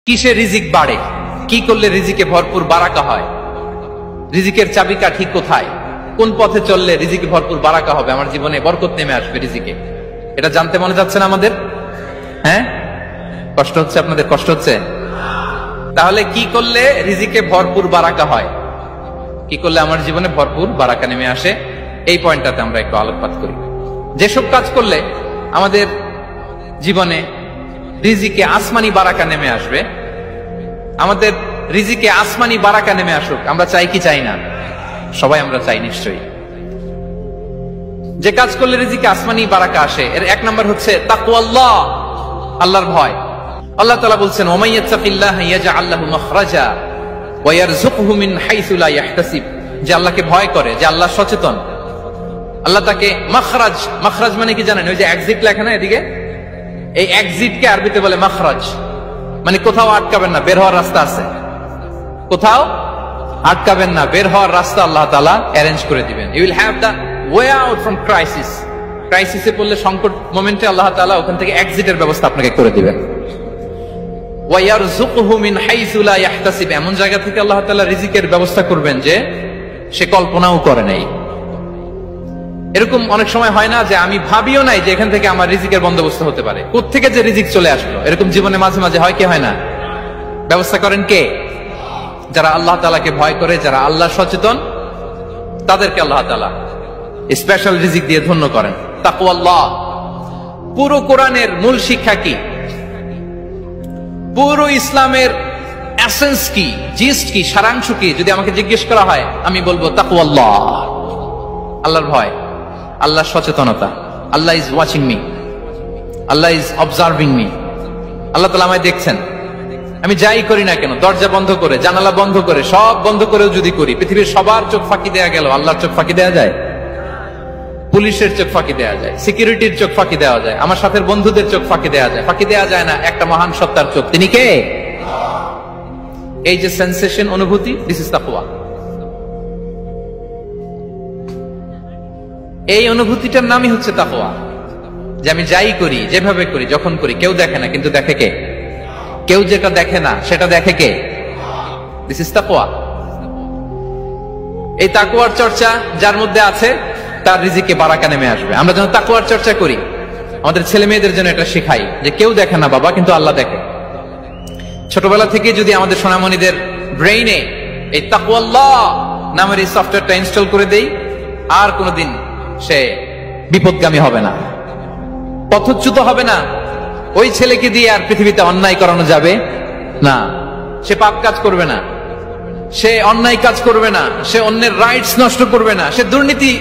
কিসে রিজিক বাড়ে, কি করলে রিজিকে ভরপুর বারাকা হয়, রিজিকের চাবিকাঠি কোথায়, কোন পথে চললে রিজিকে ভরপুর বারাকা হবে, আমার জীবনে বরকত নেমে আসবে রিজিকে, এটা জানতে মনে যাচ্ছে না আমাদের? হ্যাঁ, কষ্ট হচ্ছে আপনাদের? কষ্ট হচ্ছে? তাহলে কি করলে রিজিকে ভরপুর বারাকা হয়, কি করলে আমার জীবনে ভরপুর বারাকা নেমে আসে, এই পয়েন্টটাতে আমরা একটু আলোকপাত করি। যেসব কাজ করলে আমাদের জীবনে রিজিকে আসমানি বারাকা নেমে আসবে, আমাদের রিজিকে আসমানি বারাকা নেমে আসুক, আমরা চাই কি চাই না? সবাই আমরা চাই নিশ্চয়ই। যে কাজ করলে রিজিকে আসমানি বারাকা আসে, এর এক নম্বর হচ্ছে তাকওয়াল্লাহ, আল্লাহর ভয়। আল্লাহ তাআলা বলছেন, ওয়া ইয়াত্তাকিল্লাহা ইয়াজআল লাহু মাখরাজা ওয়া ইয়ারযুকহু মিন হাইসু লা ইয়াহতাসিব। যে আল্লাহকে ভয় করে, যে আল্লাহ সচেতন, আল্লাহ তাকে মাখরাজ, মাখরাজ মানে কি জানেন? ওই যে এক্সিট লেখা না এদিকে, এই এক্সিটকে আরবিতে বলে মাখরাজ, মানে কোথাও আটকাবেন না, বের হওয়ার রাস্তা আছে, কোথাও আটকাবেন না, বের হওয়ার রাস্তা আল্লাহ তাআলা অ্যারেঞ্জ করে দিবেন। You will have the way out from crisis. ক্রাইসিসে পড়লে, সংকট মোমেন্টে আল্লাহ তাআলা ওখান থেকে এক্সিটের ব্যবস্থা আপনাকে করে দিবেন। ওয়া ইয়ারযুকহু মিন হাইসু লা ইয়াহতাসিব, এমন জায়গা থেকে আল্লাহ তাআলা রিজিকের ব্যবস্থা করবেন যে সে কল্পনাও করে নাই। এরকম অনেক সময় হয় না যে আমি ভাবিও নাই যে এখান থেকে আমার রিজিকের বন্দোবস্ত হতে পারে, কোত্থেকে যে রিজিক চলে আসলো, এরকম জীবনে মাঝে মাঝে হয় কি হয় না? ব্যবস্থা করেন কে? যারা আল্লাহ তাআলাকে ভয় করে, যারা আল্লাহ সচেতন, তাদেরকে আল্লাহ তাআলা স্পেশাল রিজিক দিয়ে ধন্য করেন। তাকওয়াল্লাহ। পুরো কোরআনের মূল শিক্ষা কি, পুরো ইসলামের এসেন্স কি, জিস্ট কি, সারাংশ কি, যদি আমাকে জিজ্ঞেস করা হয় আমি বলবো তাকওয়াল্লাহ, আল্লাহর ভয়, আল্লাহর সচেতনতা। Allah is watching me, Allah is observing me. আল্লাহ তাআলা আমায় দেখছেন, আমি যাই করি না কেন, দরজা বন্ধ করে, জানালা বন্ধ করে, সব বন্ধ করেও যদি করি, পৃথিবীর সবার চোখ ফাঁকি দেয়া গেল, আল্লাহর চোখ ফাঁকি দেয়া যায়? পুলিশের চোখ ফাঁকি দেয়া যায়, সিকিউরিটির চোখ ফাঁকি দেওয়া যায়, আমার সাথে বন্ধুদের চোখ ফাঁকি দেয়া যায়, ফাঁকি দেয়া যায় না একটা মহান সত্তার চোখ। তিনি কে? এই যে সেন্সেশন, অনুভূতি, দিস ইজ তাকওয়া। এই অনুভূতিটার নামই হচ্ছে তাকওয়া, যে আমি যাই করি, যেভাবে করি, যখন করি, কেউ দেখে না, কিন্তু দেখে কে? কেউ যেটা দেখে না সেটা দেখে কে? দিস ইজ তাকওয়া। এই তাকওয়ার চর্চা যার মধ্যে আছে, তার রিজিকে বারাকা নেমে আসবে। আমরা যেন তাকওয়ার চর্চা করি, আমাদের ছেলে মেয়েদের জন্য এটা শেখাই যে কেউ দেখে না বাবা, কিন্তু আল্লাহ দেখে। ছোটবেলা থেকে যদি আমাদের সোনামণিদের ব্রেইনে এই তাকওয়াল্লাহ নামের এই সফটওয়্যারটা ইনস্টল করে দেই, আর কোনোদিন সে বিপদগামী হবে না, পথচ্যুত হবে না। ওই ছেলেকে দিয়ে আর পৃথিবীতে অন্যায় করানো যাবে না, সে পাপ কাজ করবে না, সে অন্যায় কাজ করবে না, সে অন্যের রাইটস নষ্ট করবে না, সে দুর্নীতি